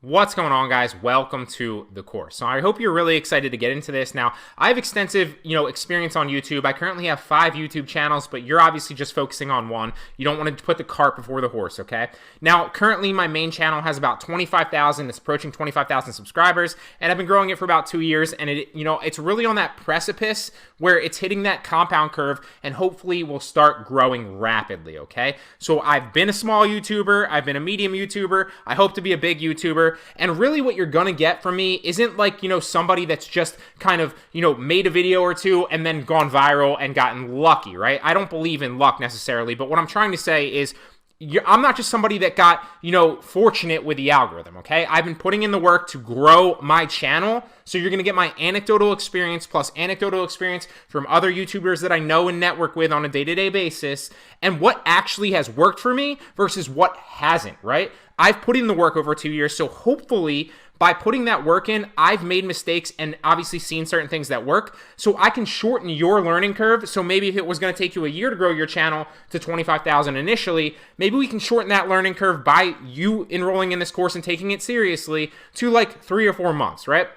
What's going on, guys? Welcome to the course. So I hope you're really excited to get into this. Now, I have extensive, experience on YouTube. I currently have 5 YouTube channels, but you're obviously just focusing on one. You don't want to put the cart before the horse, okay? Now, currently my main channel has about 25,000. It's approaching 25,000 subscribers, and I've been growing it for about 2 years, and it's really on that precipice where it's hitting that compound curve, and hopefully will start growing rapidly, okay? So I've been a small YouTuber, I've been a medium YouTuber, I hope to be a big YouTuber. And really what you're gonna get from me isn't like, somebody that's just kind of, made a video or two and then gone viral and gotten lucky, right? I don't believe in luck necessarily, but what I'm trying to say is I'm not just somebody that got, fortunate with the algorithm, okay? I've been putting in the work to grow my channel, so you're gonna get my anecdotal experience plus anecdotal experience from other YouTubers that I know and network with on a day-to-day basis, and what actually has worked for me versus what hasn't, right? I've put in the work over 2 years, so hopefully by putting that work in, I've made mistakes and obviously seen certain things that work, so I can shorten your learning curve. So maybe if it was going to take you a year to grow your channel to 25,000 initially, maybe we can shorten that learning curve by you enrolling in this course and taking it seriously to like 3 or 4 months, right?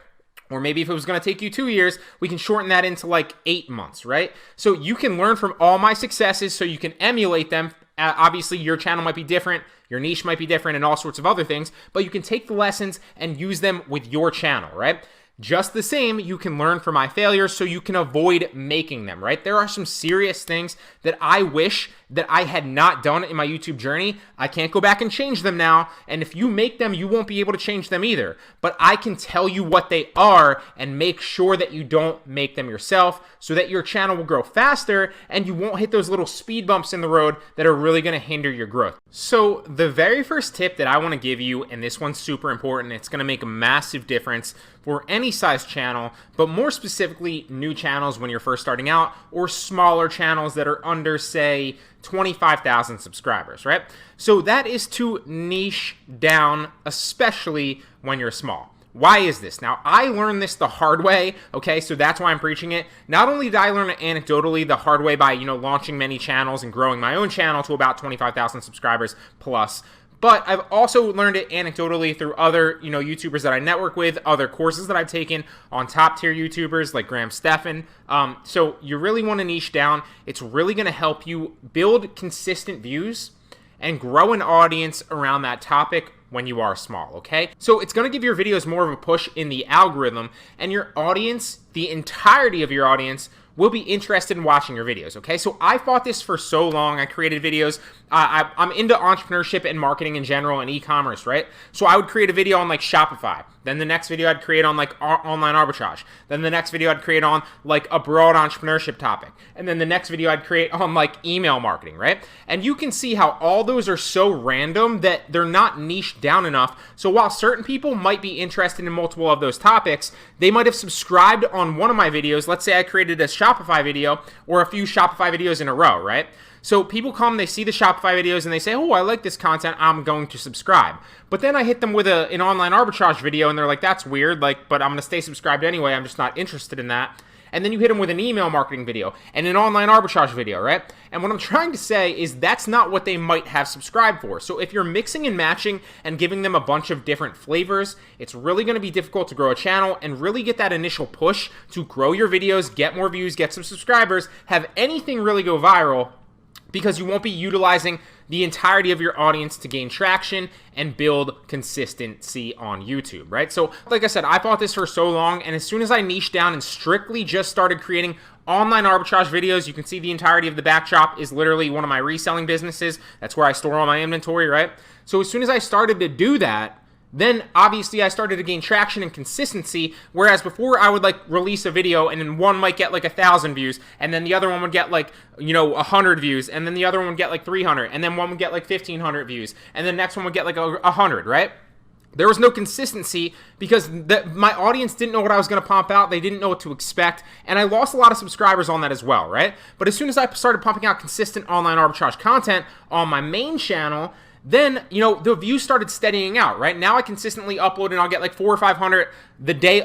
Or maybe if it was going to take you 2 years, we can shorten that into like 8 months, right? So you can learn from all my successes so you can emulate them. Obviously, your channel might be different, your niche might be different, and all sorts of other things, but you can take the lessons and use them with your channel, right? Just the same, you can learn from my failures so you can avoid making them, right? There are some serious things that I wish that I had not done in my YouTube journey. I can't go back and change them now, and if you make them, you won't be able to change them either. But I can tell you what they are and make sure that you don't make them yourself so that your channel will grow faster and you won't hit those little speed bumps in the road that are really going to hinder your growth. So the very first tip that I want to give you, and this one's super important, it's going to make a massive difference for any size channel, but more specifically new channels when you're first starting out, or smaller channels that are under, say, 25,000 subscribers, right? So that is to niche down, especially when you're small. Why is this? Now, I learned this the hard way, okay? So that's why I'm preaching it. Not only did I learn it anecdotally the hard way by, launching many channels and growing my own channel to about 25,000 subscribers plus, but I've also learned it anecdotally through other, YouTubers that I network with, other courses that I've taken on top tier YouTubers like Graham Stephan. So you really want to niche down. It's really going to help you build consistent views and grow an audience around that topic when you are small, okay? So it's going to give your videos more of a push in the algorithm, and your audience, the entirety of your audience, will be interested in watching your videos, okay? So I fought this for so long. I created videos. I'm into entrepreneurship and marketing in general and e-commerce, right? So I would create a video on like Shopify. Then the next video I'd create on like online arbitrage. Then the next video I'd create on like a broad entrepreneurship topic. And then the next video I'd create on like email marketing, right? And you can see how all those are so random that they're not niched down enough. So while certain people might be interested in multiple of those topics, they might have subscribed on one of my videos. Let's say I created a Shopify video or a few Shopify videos in a row, right? So people come, they see the Shopify videos, and they say, oh, I like this content, I'm going to subscribe. But then I hit them with an online arbitrage video, and they're like, that's weird, but I'm going to stay subscribed anyway, I'm just not interested in that. And then you hit them with an email marketing video and an online arbitrage video, right? And what I'm trying to say is that's not what they might have subscribed for. So if you're mixing and matching and giving them a bunch of different flavors, it's really going to be difficult to grow a channel and really get that initial push to grow your videos, get more views, get some subscribers, have anything really go viral, because you won't be utilizing the entirety of your audience to gain traction and build consistency on YouTube, right? So like I said, I fought this for so long, and as soon as I niched down and strictly just started creating online arbitrage videos, you can see the entirety of the backdrop is literally one of my reselling businesses. That's where I store all my inventory, right? So as soon as I started to do that, then obviously I started to gain traction and consistency, whereas before I would like release a video and then one might get like 1,000 views, and then the other one would get like, 100 views, and then the other one would get like 300, and then one would get like 1,500 views, and the next one would get like 100, right? There was no consistency because my audience didn't know what I was going to pump out. They didn't know what to expect, and I lost a lot of subscribers on that as well, right? But as soon as I started pumping out consistent online arbitrage content on my main channel, then, the views started steadying out, right? Now I consistently upload and I'll get like 400 or 500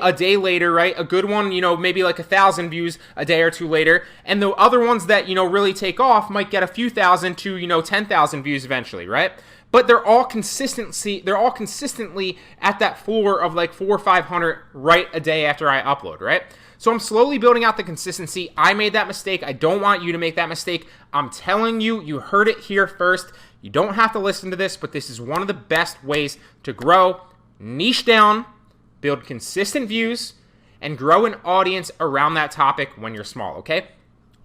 a day later, right? A good one, maybe like 1,000 views a day or two later. And the other ones that, really take off might get a few thousand to, 10,000 views eventually, right? but they're all consistently at that floor of like 400 or 500 right a day after I upload, right? So I'm slowly building out the consistency. I made that mistake. I don't want you to make that mistake. I'm telling you, you heard it here first. You don't have to listen to this, but this is one of the best ways to grow. Niche down, build consistent views, and grow an audience around that topic when you're small, okay?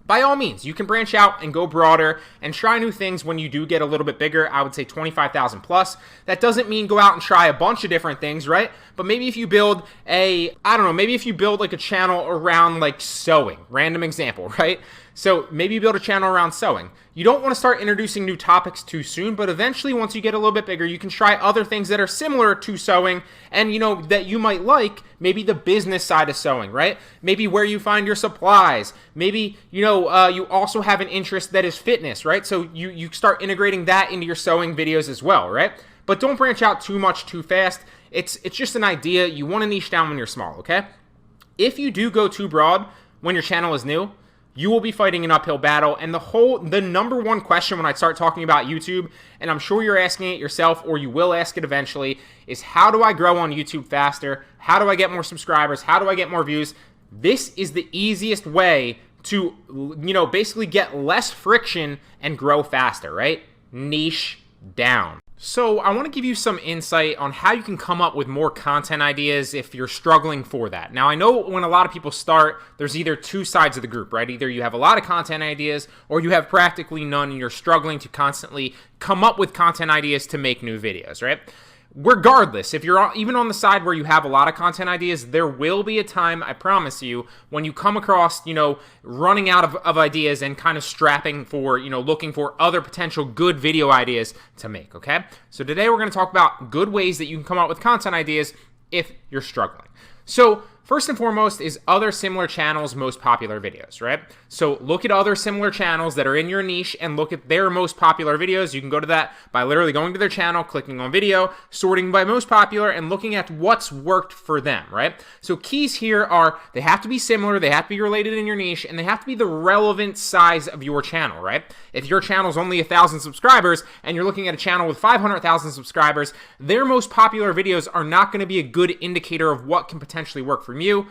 By all means, you can branch out and go broader and try new things when you do get a little bit bigger. I would say 25,000 plus. That doesn't mean go out and try a bunch of different things, right? But maybe if you build maybe if you build like a channel around like sewing, random example, right? So maybe you build a channel around sewing. You don't want to start introducing new topics too soon, but eventually once you get a little bit bigger, you can try other things that are similar to sewing and, that you might like, maybe the business side of sewing, right? Maybe where you find your supplies. Maybe, you also have an interest that is fitness, right? So you start integrating that into your sewing videos as well, right? But don't branch out too much too fast. It's just an idea. You want to niche down when you're small, okay? If you do go too broad when your channel is new, you will be fighting an uphill battle. And the number one question when I start talking about YouTube, and I'm sure you're asking it yourself or you will ask it eventually, is how do I grow on YouTube faster? How do I get more subscribers? How do I get more views? This is the easiest way to, basically get less friction and grow faster, right? Niche down. So I want to give you some insight on how you can come up with more content ideas if you're struggling for that. Now, I know when a lot of people start, there's either two sides of the group, right? Either you have a lot of content ideas or you have practically none and you're struggling to constantly come up with content ideas to make new videos, right? Regardless, if you're even on the side where you have a lot of content ideas, there will be a time, I promise you, when you come across, running out of ideas and kind of strapping for, looking for other potential good video ideas to make, okay? So today we're going to talk about good ways that you can come up with content ideas if you're struggling. So first and foremost is other similar channels' most popular videos, right? So look at other similar channels that are in your niche and look at their most popular videos. You can go to that by literally going to their channel, clicking on video, sorting by most popular, and looking at what's worked for them, right? So keys here are they have to be similar, they have to be related in your niche, and they have to be the relevant size of your channel, right? If your channel's only 1,000 subscribers and you're looking at a channel with 500,000 subscribers, their most popular videos are not going to be a good indicator of what can potentially work for you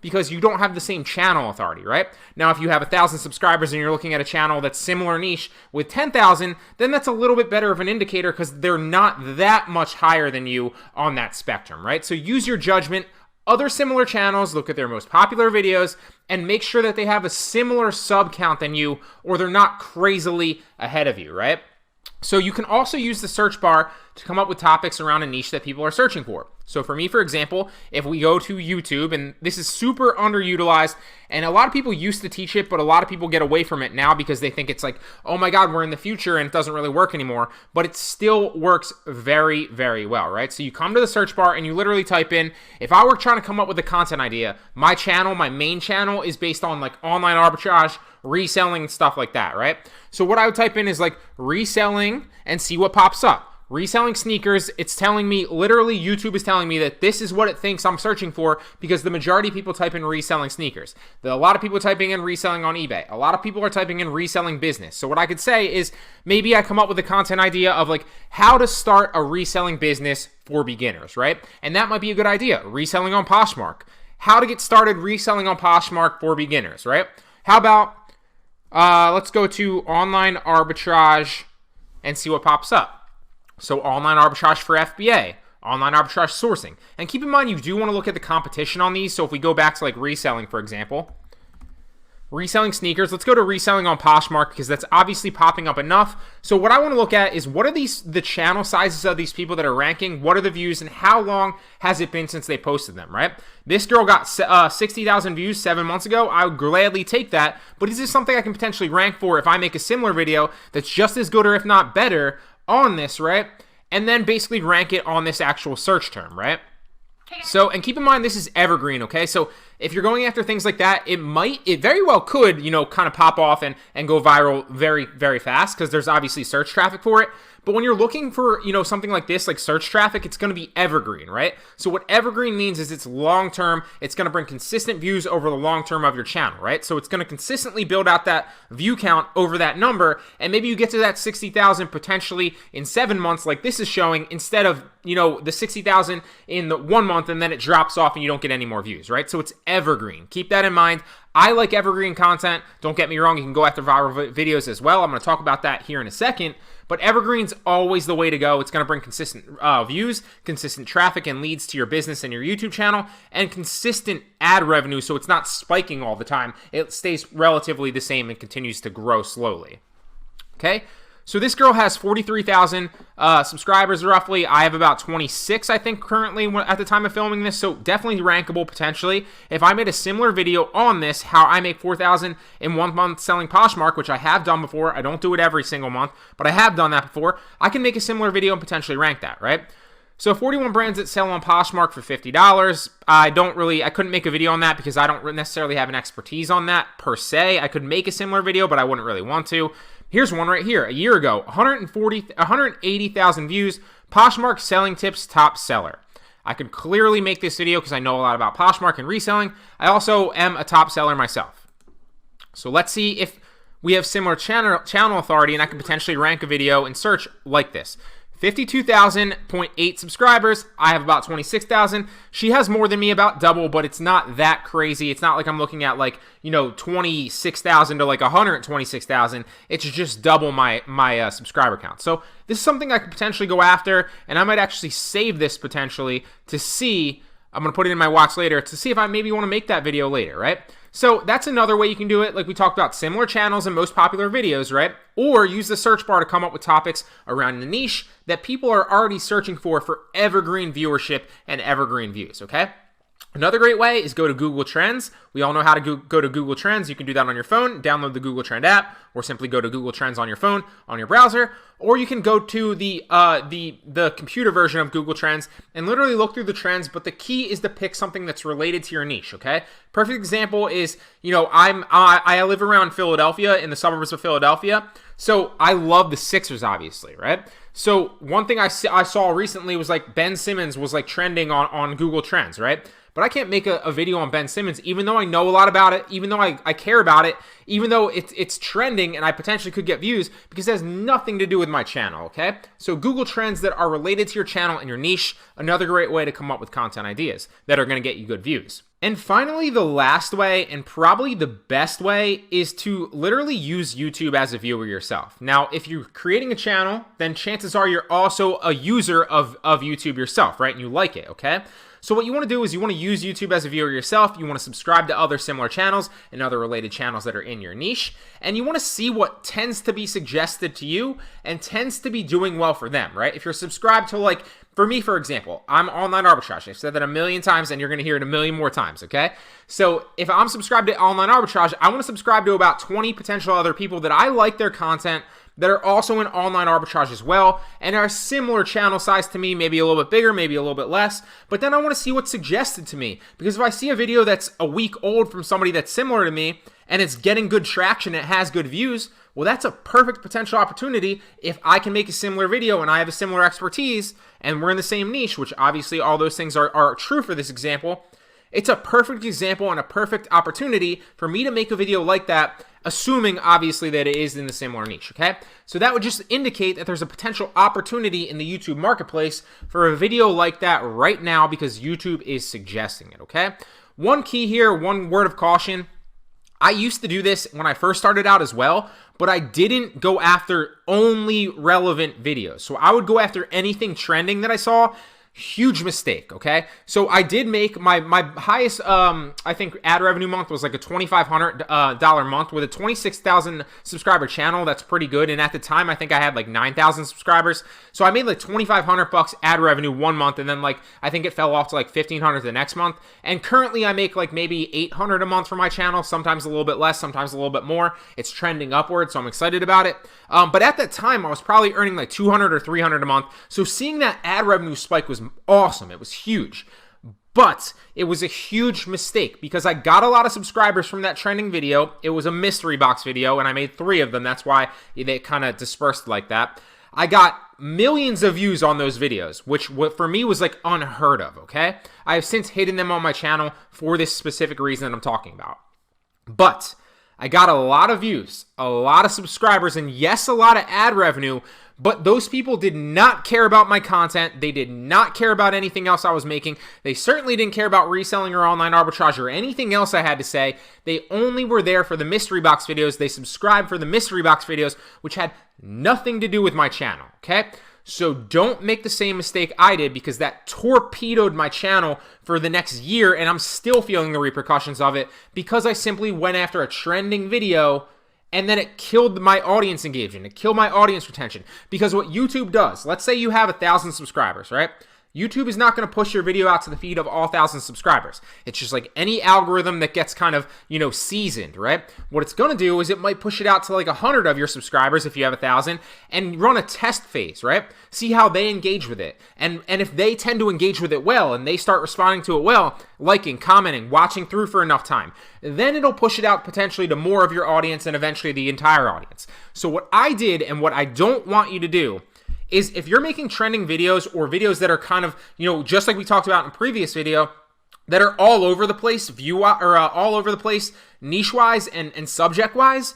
because you don't have the same channel authority, right? Now, if you have 1,000 subscribers and you're looking at a channel that's similar niche with 10,000, then that's a little bit better of an indicator because they're not that much higher than you on that spectrum, right? So use your judgment. Other similar channels, look at their most popular videos and make sure that they have a similar sub count than you or they're not crazily ahead of you, right? So you can also use the search bar to come up with topics around a niche that people are searching for. So for me, for example, if we go to YouTube, and this is super underutilized, and a lot of people used to teach it, but a lot of people get away from it now because they think it's like, oh my God, we're in the future and it doesn't really work anymore, but it still works very, very well, right? So you come to the search bar and you literally type in, if I were trying to come up with a content idea, my channel, my main channel is based on like online arbitrage, reselling, stuff like that, right? So what I would type in is like reselling and see what pops up. Reselling sneakers, it's telling me, literally YouTube is telling me that this is what it thinks I'm searching for because the majority of people type in reselling sneakers. A lot of people are typing in reselling on eBay. A lot of people are typing in reselling business. So what I could say is maybe I come up with a content idea of like how to start a reselling business for beginners, right? And that might be a good idea. Reselling on Poshmark. How to get started reselling on Poshmark for beginners, right? How about, let's go to online arbitrage and see what pops up. So online arbitrage for FBA, online arbitrage sourcing. And keep in mind, you do want to look at the competition on these. So if we go back to like reselling, for example, reselling sneakers, let's go to reselling on Poshmark because that's obviously popping up enough. So what I want to look at is what are the channel sizes of these people that are ranking? What are the views and how long has it been since they posted them, right? This girl got 60,000 views 7 months ago. I would gladly take that. But is this something I can potentially rank for if I make a similar video that's just as good or if not better on this, right? And then basically rank it on this actual search term, right? So, and keep in mind, this is evergreen, okay? So if you're going after things like that, it very well could, kind of pop off and go viral very, very fast because there's obviously search traffic for it. But when you're looking for, something like this, like search traffic, it's going to be evergreen, right? So what evergreen means is it's long-term. It's going to bring consistent views over the long term of your channel, right? So it's going to consistently build out that view count over that number, and maybe you get to that 60,000 potentially in 7 months like this is showing, instead of, the 60,000 in the 1 month, and then it drops off and you don't get any more views, right? So it's evergreen. Keep that in mind. I like evergreen content. Don't get me wrong. You can go after viral videos as well. I'm going to talk about that here in a second. But evergreen's always the way to go. It's going to bring consistent views, consistent traffic and leads to your business and your YouTube channel, and consistent ad revenue, so it's not spiking all the time. It stays relatively the same and continues to grow slowly. Okay? So this girl has 43,000 subscribers roughly. I have about 26, I think, currently at the time of filming this, so definitely rankable potentially. If I made a similar video on this, how I make 4,000 in 1 month selling Poshmark, which I have done before. I don't do it every single month, but I have done that before. I can make a similar video and potentially rank that, right? So 41 brands that sell on Poshmark for $50. I couldn't make a video on that because I don't necessarily have an expertise on that per se. I could make a similar video, but I wouldn't really want to. Here's one right here. A year ago, 180,000 views. Poshmark selling tips top seller. I could clearly make this video because I know a lot about Poshmark and reselling. I also am a top seller myself. So let's see if we have similar channel authority and I can potentially rank a video in search like this. 52,000.8 subscribers. I have about 26,000. She has more than me, about double, but it's not that crazy. It's not like I'm looking at 26,000 to 126,000. It's just double my subscriber count. So this is something I could potentially go after, and I might actually save this potentially to see. I'm going to put it in my watch later to see if I maybe want to make that video later, right? So that's another way you can do it. Like we talked about, similar channels and most popular videos, right? Or use the search bar to come up with topics around the niche that people are already searching for evergreen viewership and evergreen views, okay? Another great way is go to Google Trends. We all know how to go to Google Trends. You can do that on your phone, download the Google Trend app, or simply go to Google Trends on your phone, on your browser, or you can go to the computer version of Google Trends and literally look through the trends, but the key is to pick something that's related to your niche, okay? Perfect example is, I live around Philadelphia, in the suburbs of Philadelphia, so I love the Sixers, obviously, right? So one thing I saw recently was Ben Simmons was trending on Google Trends, right? But I can't make a video on Ben Simmons, even though I know a lot about it, even though I care about it, even though it's trending and I potentially could get views, because it has nothing to do with my channel, okay? So Google Trends that are related to your channel and your niche, another great way to come up with content ideas that are going to get you good views. And finally, the last way, and probably the best way, is to literally use YouTube as a viewer yourself. Now, if you're creating a channel, then chances are you're also a user of YouTube yourself, right? And you like it, okay? So what you want to do is you want to use YouTube as a viewer yourself. You want to subscribe to other similar channels and other related channels that are in your niche. And you want to see what tends to be suggested to you and tends to be doing well for them, right? If you're subscribed to for me, for example, I'm online arbitrage. I've said that a million times and you're going to hear it a million more times, okay? So if I'm subscribed to online arbitrage, I want to subscribe to about 20 potential other people that I like their content, that are also in online arbitrage as well, and are similar channel size to me, maybe a little bit bigger, maybe a little bit less, but then I want to see what's suggested to me, because if I see a video that's a week old from somebody that's similar to me, and it's getting good traction, it has good views, well, that's a perfect potential opportunity if I can make a similar video and I have a similar expertise, and we're in the same niche, which obviously all those things are true for this example. It's a perfect example and a perfect opportunity for me to make a video like that, assuming obviously that it is in the similar niche, okay? So that would just indicate that there's a potential opportunity in the YouTube marketplace for a video like that right now, because YouTube is suggesting it, okay? One key here, one word of caution. I used to do this when I first started out as well, but I didn't go after only relevant videos. So I would go after anything trending that I saw. Huge mistake, okay? So I did make my highest, I think, ad revenue month was like a $2,500 month with a 26,000 subscriber channel. That's pretty good. And at the time, I think I had 9,000 subscribers. So I made $2,500 ad revenue 1 month, and then I think it fell off to $1,500 the next month. And currently I make maybe $800 a month for my channel, sometimes a little bit less, sometimes a little bit more. It's trending upward, so I'm excited about it. But at that time, I was probably earning $200 or $300 a month. So seeing that ad revenue spike was awesome. It was huge. But it was a huge mistake because I got a lot of subscribers from that trending video. It was a mystery box video, and I made 3 of them. That's why they kind of dispersed like that. I got millions of views on those videos, which for me was like unheard of, okay? I have since hidden them on my channel for this specific reason that I'm talking about. But I got a lot of views, a lot of subscribers, and yes, a lot of ad revenue, but those people did not care about my content. They did not care about anything else I was making. They certainly didn't care about reselling or online arbitrage or anything else I had to say. They only were there for the mystery box videos. They subscribed for the mystery box videos, which had nothing to do with my channel, okay? So don't make the same mistake I did, because that torpedoed my channel for the next year, and I'm still feeling the repercussions of it because I simply went after a trending video and then it killed my audience engagement. It killed my audience retention. Because what YouTube does, let's say you have 1,000 subscribers, right? YouTube is not going to push your video out to the feed of all 1,000 subscribers. It's just like any algorithm that gets kind of, seasoned, right? What it's going to do is it might push it out to like 100 of your subscribers if you have 1,000 and run a test phase, right? See how they engage with it. And if they tend to engage with it well and they start responding to it well, liking, commenting, watching through for enough time, then it'll push it out potentially to more of your audience and eventually the entire audience. So what I did and what I don't want you to do is if you're making trending videos or videos that are kind of, just like we talked about in a previous video, that are all over the place, all over the place, niche-wise and subject-wise,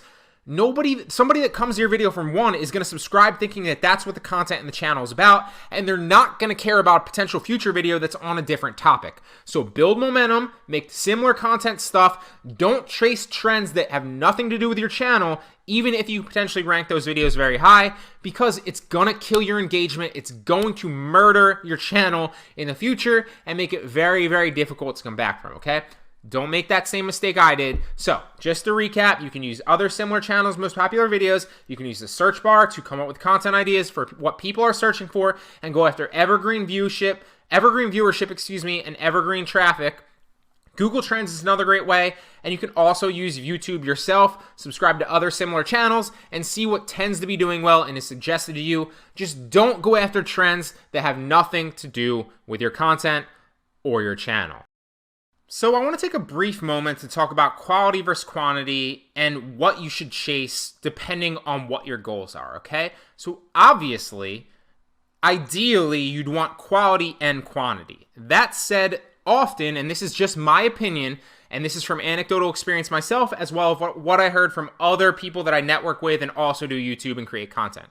somebody that comes to your video from one is going to subscribe thinking that that's what the content in the channel is about, and they're not going to care about a potential future video that's on a different topic. So build momentum, make similar content stuff, don't chase trends that have nothing to do with your channel, even if you potentially rank those videos very high, because it's going to kill your engagement. It's going to murder your channel in the future and make it very, very difficult to come back from, okay? Don't make that same mistake I did. So, just to recap, you can use other similar channels' most popular videos. You can use the search bar to come up with content ideas for what people are searching for and go after evergreen viewership, and evergreen traffic. Google Trends is another great way, and you can also use YouTube yourself, subscribe to other similar channels, and see what tends to be doing well and is suggested to you. Just don't go after trends that have nothing to do with your content or your channel. So I want to take a brief moment to talk about quality versus quantity and what you should chase depending on what your goals are, okay? So obviously, ideally, you'd want quality and quantity. That said, often, and this is just my opinion, and this is from anecdotal experience myself, as well as what I heard from other people that I network with and also do YouTube and create content.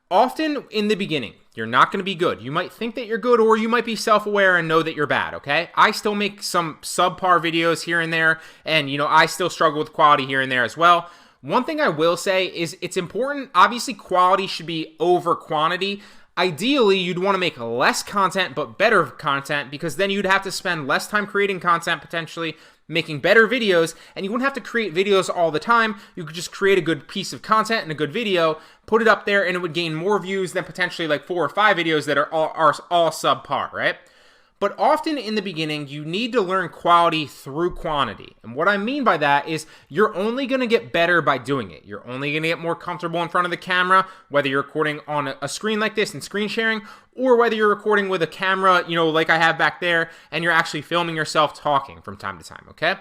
Often in the beginning, you're not going to be good. You might think that you're good, or you might be self-aware and know that you're bad, okay? I still make some subpar videos here and there, and I still struggle with quality here and there as well. One thing I will say is it's important. Obviously, quality should be over quantity. Ideally, you'd want to make less content, but better content, because then you'd have to spend less time creating content, potentially making better videos, and you wouldn't have to create videos all the time. You could just create a good piece of content and a good video, put it up there, and it would gain more views than potentially like 4 or 5 videos that are all subpar, right? But often in the beginning, you need to learn quality through quantity. And what I mean by that is you're only going to get better by doing it. You're only going to get more comfortable in front of the camera, whether you're recording on a screen like this and screen sharing, or whether you're recording with a camera, like I have back there, and you're actually filming yourself talking from time to time, okay?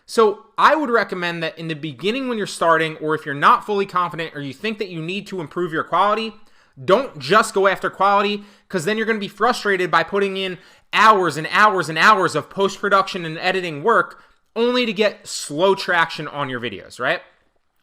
So I would recommend that in the beginning when you're starting, or if you're not fully confident, or you think that you need to improve your quality, don't just go after quality, because then you're going to be frustrated by putting in hours and hours and hours of post-production and editing work only to get slow traction on your videos, right?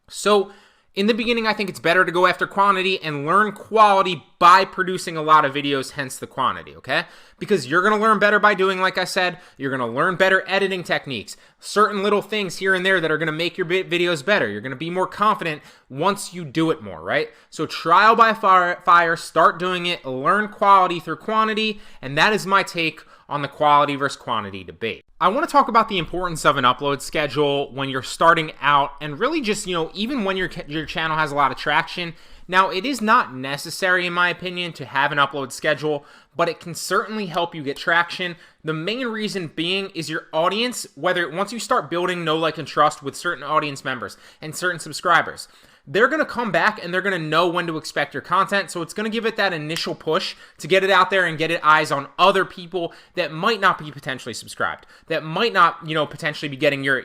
So in the beginning, I think it's better to go after quantity and learn quality by producing a lot of videos, hence the quantity, okay? Because you're going to learn better by doing, like I said, you're going to learn better editing techniques, certain little things here and there that are going to make your videos better. You're going to be more confident once you do it more, right? So trial by fire, start doing it, learn quality through quantity, and that is my take on the quality versus quantity debate. I want to talk about the importance of an upload schedule when you're starting out, and really just, even when your channel has a lot of traction. Now, it is not necessary, in my opinion, to have an upload schedule, but it can certainly help you get traction. The main reason being is your audience, once you start building know, like, and trust with certain audience members and certain subscribers, they're going to come back and they're going to know when to expect your content. So it's going to give it that initial push to get it out there and get it eyes on other people that might not be potentially subscribed, that might not, potentially be getting your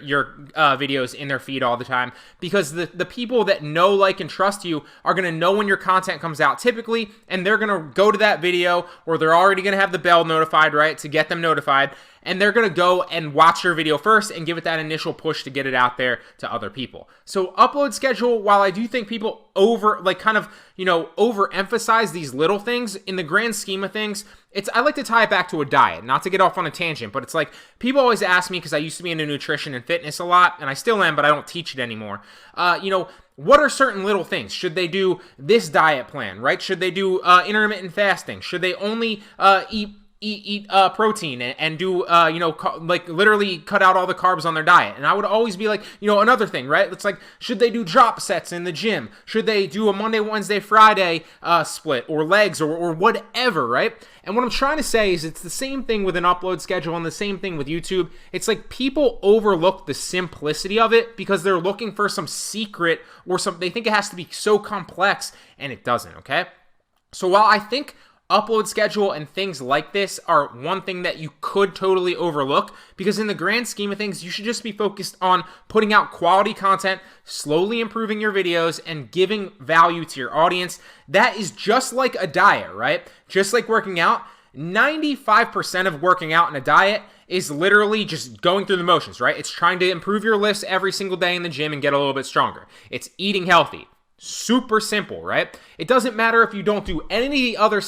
videos in their feed all the time, because the people that know, like, and trust you are going to know when your content comes out typically, and they're going to go to that video, or they're already going to have the bell notified, right, to get them notified, and they're going to go and watch your video first and give it that initial push to get it out there to other people. So upload schedule, while I do think people overemphasize these little things, in the grand scheme of things, I like to tie it back to a diet, not to get off on a tangent, but it's like, people always ask me, because I used to be into nutrition and fitness a lot, and I still am, but I don't teach it anymore. What are certain little things? Should they do this diet plan, right? Should they do intermittent fasting? Should they only eat protein and do, literally cut out all the carbs on their diet? And I would always be like, another thing, right? It's like, should they do drop sets in the gym? Should they do a Monday, Wednesday, Friday split, or legs, or whatever, right? And what I'm trying to say is, it's the same thing with an upload schedule and the same thing with YouTube. It's like people overlook the simplicity of it because they're looking for some secret, or they think it has to be so complex, and it doesn't, okay? So while I think upload schedule and things like this are one thing that you could totally overlook, because in the grand scheme of things, you should just be focused on putting out quality content, slowly improving your videos, and giving value to your audience. That is just like a diet, right? Just like working out. 95% of working out in a diet is literally just going through the motions, right? It's trying to improve your lifts every single day in the gym and get a little bit stronger. It's eating healthy. Super simple, right? It doesn't matter if you don't do any other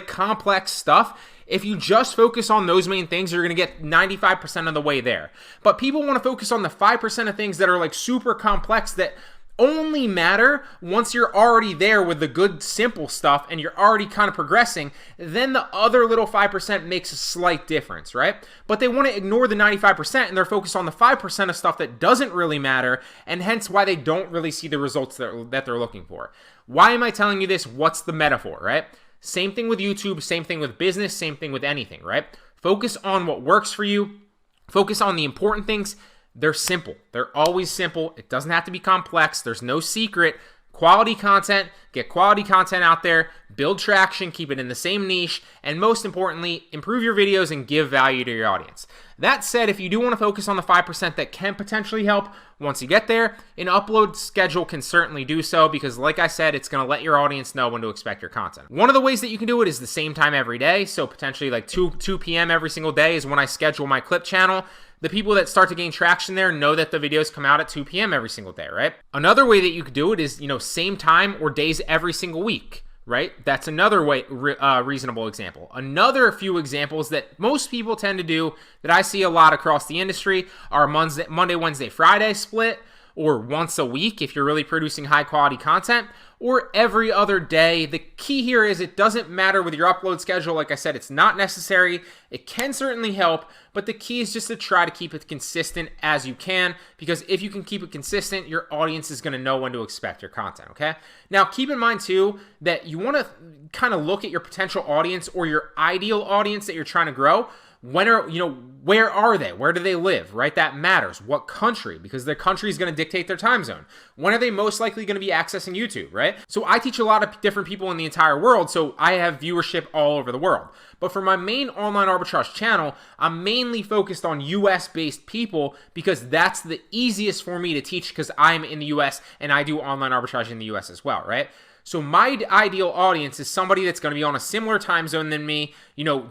complex stuff. If you just focus on those main things, you're going to get 95% of the way there. But people want to focus on the 5% of things that are like super complex, that only matter once you're already there with the good simple stuff and you're already kind of progressing. Then the other little 5% makes a slight difference, right? But they want to ignore the 95% and they're focused on the 5% of stuff that doesn't really matter, and hence why they don't really see the results that they're looking for. Why am I telling you this? What's the metaphor, right? Same thing with YouTube, same thing with business, same thing with anything, right? Focus on what works for you. Focus on the important things. They're simple. They're always simple. It doesn't have to be complex. There's no secret. Quality content, get quality content out there, build traction, keep it in the same niche, and most importantly, improve your videos and give value to your audience. That said, if you do want to focus on the 5% that can potentially help, once you get there, an upload schedule can certainly do so, because like I said, it's going to let your audience know when to expect your content. One of the ways that you can do it is the same time every day, so potentially like 2 p.m. every single day is when I schedule my clip channel. The people that start to gain traction there know that the videos come out at 2 p.m. every single day, right? Another way that you could do it is, same time or days every single week, right? That's another way, reasonable example. Another few examples that most people tend to do that I see a lot across the industry are Monday, Wednesday, Friday split, or once a week if you're really producing high quality content, or every other day. The key here is it doesn't matter with your upload schedule. Like I said, it's not necessary. It can certainly help, but the key is just to try to keep it consistent as you can, because if you can keep it consistent, your audience is going to know when to expect your content, okay? Now, keep in mind too that you want to kind of look at your potential audience or your ideal audience that you're trying to grow. Where are they? Where do they live, right? That matters. What country? Because their country is going to dictate their time zone. When are they most likely going to be accessing YouTube, right? So I teach a lot of different people in the entire world, so I have viewership all over the world. But for my main online arbitrage channel, I'm mainly focused on US-based people, because that's the easiest for me to teach, because I'm in the US and I do online arbitrage in the US as well, right? So my ideal audience is somebody that's going to be on a similar time zone than me,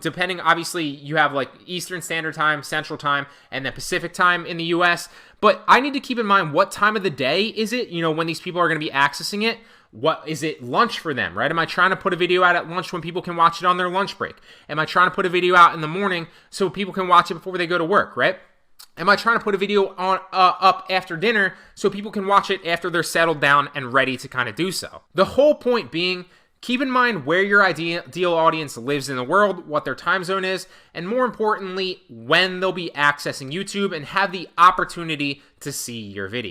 depending, obviously you have like Eastern Standard Time, Central Time, and then Pacific Time in the US. But I need to keep in mind, what time of the day is it, when these people are going to be accessing it? What is it, lunch for them, right? Am I trying to put a video out at lunch when people can watch it on their lunch break? Am I trying to put a video out in the morning so people can watch it before they go to work, right? Am I trying to put a video on up after dinner so people can watch it after they're settled down and ready to kind of do so? The whole point being, keep in mind where your ideal audience lives in the world, what their time zone is, and more importantly, when they'll be accessing YouTube and have the opportunity to see your video.